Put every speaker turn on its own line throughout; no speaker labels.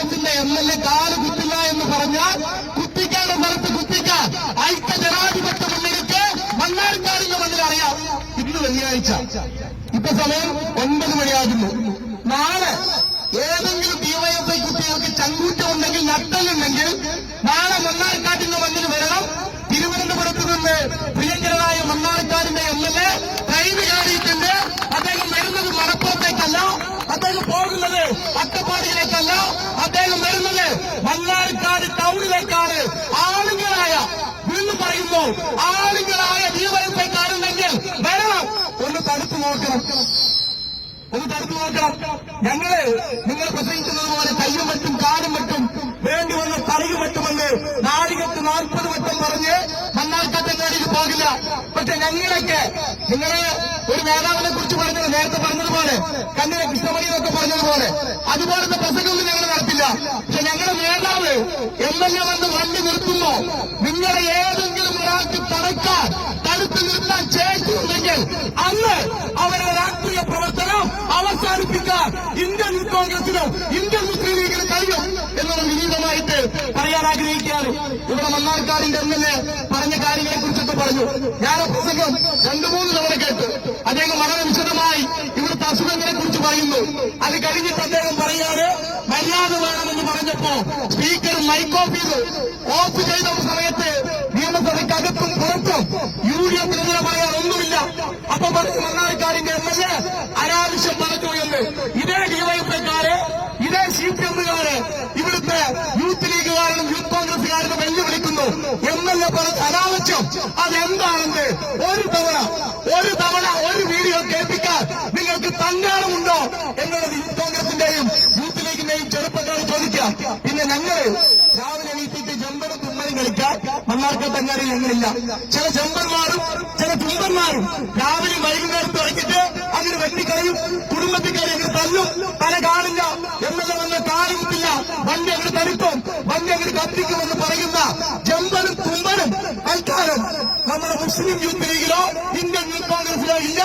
എഫിന്റെ MLA കാല് കുത്തില്ല എന്ന് പറഞ്ഞാൽ കുത്തിക്കേണ്ട സ്ഥലത്ത് കുത്തിക്കാൻ ഐക്യ ജനാധിപത്യ മുന്നണിക്ക് മണ്ണാർക്കാടിന്റെ മണ്ണിൽ അറിയാം. ഇന്ന് വെള്ളിയാഴ്ച, ഇപ്പൊ സമയം 9 മണിയാകുന്നു. നാളെ ഏതെങ്കിലും ഡിവൈഎഫ്ഐ കുട്ടികൾക്ക് ചങ്കൂറ്റമുണ്ടെങ്കിൽ, നട്ടലുണ്ടെങ്കിൽ നാളെ മണ്ണാർക്കാട്ടിന്റെ മണ്ണിൽ വരണം. തിരുവനന്തപുരത്ത് നിന്ന് പ്രിയങ്കരനായ മണ്ണാർക്കാടിന്റെ MLA ട്രെയിന് കയറിയിട്ടുണ്ട്. അദ്ദേഹം വരുന്നത് മലപ്പുറത്തേക്കല്ല, അദ്ദേഹം പോകുന്നത് അട്ടപ്പാടിയിലേക്കല്ല, അദ്ദേഹം വരുന്നത് മണ്ണാർക്കാട് ടൗണിലേക്കാണ്. ആളുകളായ, വീണ്ടും പറയുന്നു, ആളുകളായ ഡിവൈഎഫ്ഐക്കാരുണ്ടെങ്കിൽ വരണം. ഒന്ന് തടുത്തു നോക്കണം. ഞങ്ങള് നിങ്ങൾ പ്രസംഗിക്കുന്നത് പോലെ കയ്യും മറ്റും കാലും മറ്റും വേണ്ടി വന്ന തലയും മറ്റുമെന്ന് നാഴികത്ത് 40 വട്ടം പറഞ്ഞ് മണ്ണാർക്കാട്ടങ്ങാടിയിൽ പോകില്ല. പക്ഷെ ഞങ്ങളൊക്കെ, നിങ്ങളെ ഒരു നേതാവിനെ കുറിച്ച് പറഞ്ഞത്, നേരത്തെ പറഞ്ഞതുപോലെ കണ്ണിലെ കൃഷ്ണമണി എന്നൊക്കെ പറഞ്ഞതുപോലെ അതുപോലത്തെ പ്രസംഗമൊന്നും ഞങ്ങൾ നടത്തില്ല. പക്ഷെ ഞങ്ങളുടെ നേതാവ് MLA വന്ന് വണ്ടി നിർത്തുമ്പോ നിങ്ങളെ ഏതെങ്കിലും ഒരാൾക്ക് തടുത്ത് നിർത്താൻ ശേഷിയുണ്ടെങ്കിൽ അന്ന് അവരുടെ രാഷ്ട്രീയ പ്രവർത്തനം അവസാനിപ്പിക്കാൻ ഇന്ത്യൻ യൂത്ത് കോൺഗ്രസിനും ഇന്ത്യൻ മുസ്ലിം ലീഗിനും കഴിയും എന്നുള്ള വിനീതമായിട്ട് പറയാൻ ആഗ്രഹിക്കുകയാണ്. ഇവിടെ മണ്ണാർക്കാടിന്റെ MLA പറഞ്ഞ കാര്യങ്ങളെ കുറിച്ചൊക്കെ പറഞ്ഞു. ഞാൻ പ്രസംഗം 2-3 തവണ കേട്ടു. അദ്ദേഹം വളരെ വിശദമായി ഇവിടുത്തെ അസുഖങ്ങളെ കുറിച്ച് പറയുന്നു. അത് കഴിഞ്ഞിട്ട് അദ്ദേഹം പറയാണ്, മര്യാദ വേണമെന്ന് പറഞ്ഞപ്പോ സ്പീക്കർ മൈക്ക് ഓഫ് ചെയ്ത സമയത്ത് നിയമസഭയ്ക്കകത്തും പുറത്തും UDF-നെതിരെ പറയാൻ ഒന്നുമില്ല. അപ്പൊ പറഞ്ഞു മണ്ണാർക്കാടിന്റെ MLA അനാവശ്യം പറഞ്ഞു എന്ന്. ഇതേ ഡിവൈഎഫ്ഐക്കാരെ, ഇതേ CPM-കാരെ ഇവിടുത്തെ യൂത്ത് ലീഗുകാരനും യൂത്ത് കോൺഗ്രസുകാരനും വെല്ലുവിളിക്കുന്നു. MLA പറഞ്ഞ അനാവശ്യം അതെന്താണെന്ന് ഒരു തവണ ഒരു വീഡിയോ കേൾപ്പിക്കാൻ നിങ്ങൾക്ക് തങ്ങാണമുണ്ടോ എന്നുള്ളത് യൂത്ത് കോൺഗ്രസിന്റെയും യൂത്ത് ലീഗിന്റെയും ചെറുപ്പക്കാർ ചോദിക്കാം. പിന്നെ ഞങ്ങള് രാവിലെ എണീറ്റിട്ട് ജമ്പറും തുമ്മലും കളിക്കാൻ മണ്ണാർക്കാട്ടങ്ങാടിയിൽ ഞങ്ങളില്ല. ചില ജമ്പന്മാരും ചില തുമ്പന്മാരും രാവിലെ വൈകുന്നേരത്ത് ഇറക്കിട്ട് അങ്ങനെ വെട്ടിക്കളയും. കുടുംബത്തിൽ കയറി അങ്ങനെ തല്ലും. തല കാണില്ല, MLA വന്ന് കാല് കുത്തില്ല, വണ്ടി അങ്ങനെ തടുക്കും, വണ്ടി അങ്ങനെ കത്തിക്കുമെന്ന് പറയുന്ന ജമ്പനും തുമ്പനും തൽക്കാലം നമ്മുടെ മുസ്ലിം യൂത്ത് ലീഗിലോ ഇന്ത്യൻ യൂത്ത് കോൺഗ്രസിലോ ഇല്ല.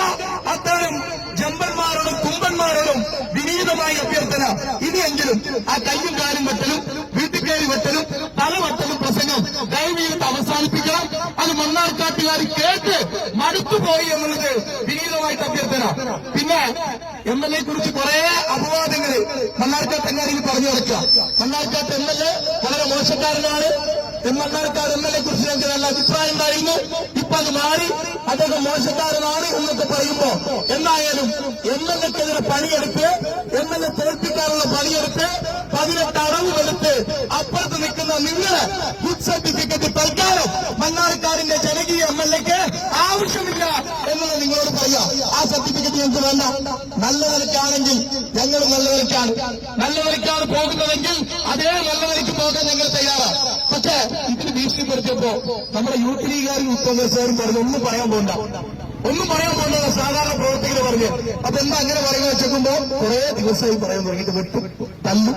അത്തരം ജമ്പന്മാരോടും കുമ്പന്മാരോടും വിനീതമായ അഭ്യർത്ഥന, ഇനിയെങ്കിലും ആ കയ്യും കാലും വെട്ടലും വീട്ടിൽ കയറി വെട്ടലും തലവെട്ടലും പ്രസംഗം ദയവീത് അവസാനിപ്പിക്കണം. അത് മണ്ണാർക്കാട്ടുകാർ കേട്ട് മടുത്തുപോയി എന്നുള്ളത് വിനീതമായിട്ട് അഭ്യർത്ഥന. പിന്നെ MLA കുറിച്ച് കുറെ അപവാദങ്ങൾ മണ്ണാർക്കാട്ടങ്ങാടിയിൽ പറഞ്ഞു നടക്കുക. മണ്ണാർക്കാട്ട് MLA വളരെ മോശക്കാരനാണ്. മണ്ണാർക്കാട് MLA കുറിച്ച് ഞങ്ങൾക്ക് നല്ല അഭിപ്രായം ഉണ്ടായിരുന്നു. ഇപ്പൊ അത് മാറി, അദ്ദേഹം മോശക്കാരനാണ് എന്നൊക്കെ പറയുമ്പോ എന്തായാലും MLA-ക്കെതിരെ പണിയെടുത്ത്, MLA തോൽപ്പിക്കാനുള്ള പണിയെടുത്ത് 18 അടവുമെടുത്ത് അപ്പുറത്ത് നിൽക്കുന്ന നിങ്ങള് ഗുഡ് സർട്ടിഫിക്കറ്റ് തൽക്കാലം മണ്ണാർക്കാടിന്റെ ജനകീയ MLA-ക്ക് ആവശ്യമില്ല എന്നുള്ളത് നിങ്ങളോട് പറയാം. ആ സർട്ടിഫിക്കറ്റ് ഞങ്ങൾക്ക് വേണ്ട. നല്ല നിലയ്ക്കാണെങ്കിൽ ഞങ്ങൾ നല്ല നിലയ്ക്കാണ് പോകുന്നതെങ്കിൽ അതേ നല്ല നിലയ്ക്ക് പോകാൻ ഞങ്ങൾ തയ്യാറാണ്. പക്ഷേ ഇതിന് ഭീഷണിപ്പെടുത്തിയപ്പോ നമ്മുടെ യൂത്ത് ലീഗുകാരും യൂത്ത് കോൺഗ്രസുകാരും പറഞ്ഞു ഒന്നും പറയാൻ പോകണ്ട സാധാരണ പ്രവർത്തകർ പറഞ്ഞു. അപ്പൊ എന്താ അങ്ങനെ പറയുന്നത് വെച്ചേക്കുമ്പോ കുറെ ദിവസമായി പറയാൻ തുടങ്ങിയിട്ട് വെട്ടും തല്ലും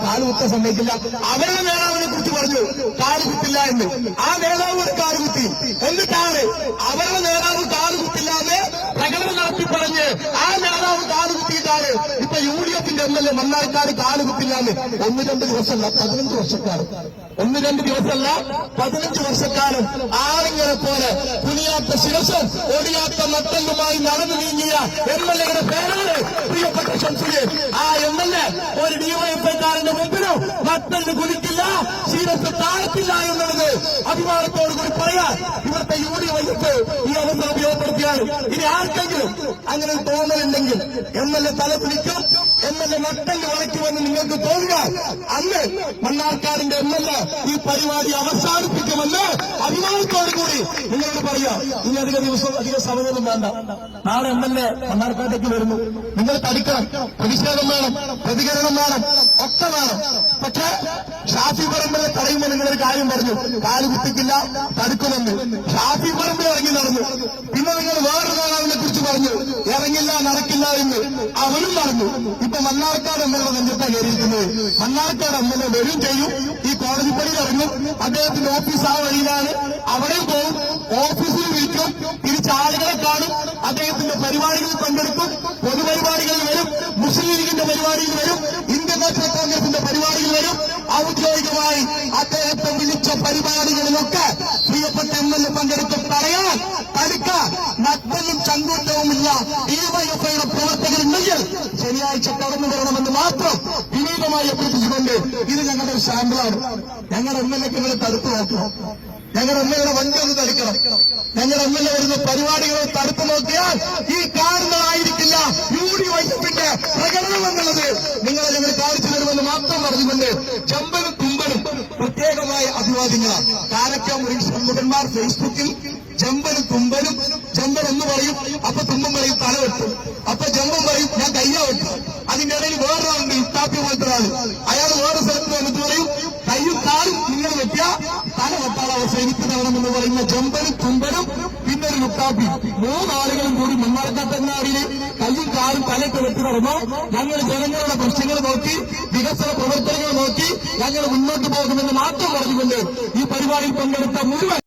കാലുകുത്ത സമ്മതിക്കില്ല. അവരുടെ നേതാവിനെ കുറിച്ച് പറഞ്ഞു കാലുകുത്തില്ല എന്ന്. ആ നേതാവ് ഒരു കാലുകുത്തി. എന്നിട്ടാണ് അവരുടെ നേതാവ് കാലുകുത്തില്ലാതെ പ്രകടനം നടത്തി പറഞ്ഞ് ആ നേതാവ് കാലുകുത്തിയിട്ടാണ് ഇപ്പൊ UDF-ന്റെ MLA മണ്ണാർക്കാട് കാലുകുത്തില്ലാന്ന്. 1-2 ദിവസമല്ല, 15 വർഷക്കാലം. 1-2 ദിവസമല്ല, 15 വർഷക്കാലം ആളിങ്ങനെ പോലെ കുനിയാത്ത ശിരസും ഒടിയാത്ത നട്ടലുമായി നടന്നു നീങ്ങിയ MLA-യുടെ പേരാണ് പ്രിയപ്പെട്ട ഷംസുൽ. ആ MLA ഒരു ഡിവൈഎഫ്ഐക്കാരന്റെ മുമ്പിലും നട്ടലിന് കുലിക്കില്ല, ശിരസ് താഴ്ത്തില്ല എന്നുള്ളത് അഭിമാനത്തോടു കൂടി പറയാൻ ഇവിടുത്തെ UDF ഈ അവസരം ഉപയോഗപ്പെടുത്തിയാണ്. ഇനി ആർക്കെങ്കിലും അങ്ങനെ തോന്നലുണ്ടെങ്കിൽ MLA തല കുലിക്കും, MLA നട്ടല് വളയ്ക്കുമെന്ന് നിങ്ങൾക്ക് തോന്നുക, അന്ന് മണ്ണാർക്കാടിന്റെ MLA ഈ പരിപാടി അവസാനിപ്പിക്കുമെന്ന് അഭിമാനത്തോടു കൂടി നിങ്ങളോട് പറയാം. ഇനി അധിക സമയമൊന്നും വേണ്ട. നാളെ MLA മണ്ണാർക്കാട്ടേക്ക് വരുന്നു. നിങ്ങൾ തടിക്കണം, പ്രതിഷേധം വേണം, പ്രതികരണം വേണം, ഒക്കെ വേണം. പക്ഷേ ഷാഫി പറമ്പിലെ തടയുമ്പോൾ നിങ്ങളൊരു കാര്യം പറഞ്ഞു, കാല് കുത്തിക്കില്ല, തടുക്കുമെന്ന്. ഷാഫി പറമ്പിൽ ഇറങ്ങി നടന്നു. പിന്നെ നിങ്ങൾ വേറൊരു നേതാവിനെ കുറിച്ച് പറഞ്ഞു, ഇറങ്ങില്ല നടക്കില്ല എന്ന്. അവരും പറഞ്ഞു. ഇപ്പൊ മണ്ണാർക്കാട് MLA നെഞ്ചത്താ കയറിയിരിക്കുന്നത്. മണ്ണാർക്കാട് MLA വരും ചെയ്യും, ഈ കോടതിപ്പടിയിൽ ഇറങ്ങും, അദ്ദേഹത്തിന്റെ ഓഫീസ് ആ വഴിയിലാണ്, അവിടെയും പോകും, ഓഫീസിൽ വിളിക്കും, തിരിച്ചാളുകളെ കാണും, അദ്ദേഹത്തിന്റെ പരിപാടികളിൽ പങ്കെടുക്കും, പൊതുപരിപാടികളിൽ വരും, മുസ്ലിം ലീഗിന്റെ പരിപാടിയിൽ വരും, ഇന്ത്യൻ നാഷണൽ കോൺഗ്രസിന്റെ പരിപാടി ഔദ്യോഗികമായി അദ്ദേഹത്തെ വിളിച്ച പരിപാടികളിലൊക്കെ പ്രിയപ്പെട്ട MLA പങ്കെടുത്ത് പറയാൻ തടുക്കാൻ നഗ്നനും ചങ്കൂറ്റവുമില്ല ഡിവൈഎഫ്ഐയുടെ പ്രവർത്തകരുണ്ടെങ്കിൽ ശനിയാഴ്ച കടന്നു വരണമെന്ന് മാത്രം വിനീതമായി അഭ്യർത്ഥിച്ചുകൊണ്ട് ഇത് ഞങ്ങളുടെ ഒരു സാമ്പിളാണ്. ഞങ്ങളുടെ MLA നിങ്ങളെ തടുത്തു നോക്കണം. ഞങ്ങളുടെ MLA വണ്ടി ഒന്ന് തടുക്കണം. ഞങ്ങളുടെ MLA വരുന്ന പരിപാടികളെ തടുത്തു നോക്കിയാൽ ഈ കാണുന്നതായിരിക്കില്ല UDYFന്റെ പ്രകടനം എന്നുള്ളത് നിങ്ങളെ ഞങ്ങൾ കാണിച്ചു തരുമെന്ന് മാത്രം പറഞ്ഞുകൊണ്ട് ചെമ്പനും തുമ്പനും പ്രത്യേകമായ അഭിവാദ്യങ്ങളാണ്. കാരക്കാമുറി ഷൺമുഖന്മാർ ഫേസ്ബുക്കിൽ ജമ്പനും തുമ്പനും ജമ്പൻ എന്ന് പറയും, അപ്പൊ തുമ്പൻ പറയും തല വെട്ടും, അപ്പൊ ജമ്പൻ പറയും ഞാൻ കയ്യ വെട്ടും. അതിന്റെ ഇടയിൽ വേറൊരാളുണ്ട് ഇത്താപ്പി പോലത്തെ ഒരാള്, അയാൾ വേറെ സ്ഥലത്ത് വന്നിട്ട് പറയും കയ്യും കാലും നിങ്ങൾ വെട്ടിയ തല വെട്ടാൻ അവസ്ഥ എനിക്ക് തരണമെന്ന് പറയുന്ന ജമ്പനും തുമ്പനും പിന്നെ ഒരു ലുട്ടാപ്പി മൂന്നാളുകളും കൂടി മണ്ണാർക്കാട്ടങ്ങാടിയിൽ കയ്യും കാലും തലയൊക്കെ വെട്ടി നടന്നു. ഞങ്ങൾ ജനങ്ങളുടെ പ്രശ്നങ്ങൾ നോക്കി വികസന പ്രവർത്തനങ്ങൾ നോക്കി ഞങ്ങൾ മുന്നോട്ട് പോകുമെന്ന് മാത്രം പറഞ്ഞുകൊണ്ട് ഈ പരിപാടിയിൽ പങ്കെടുത്ത മുഴുവൻ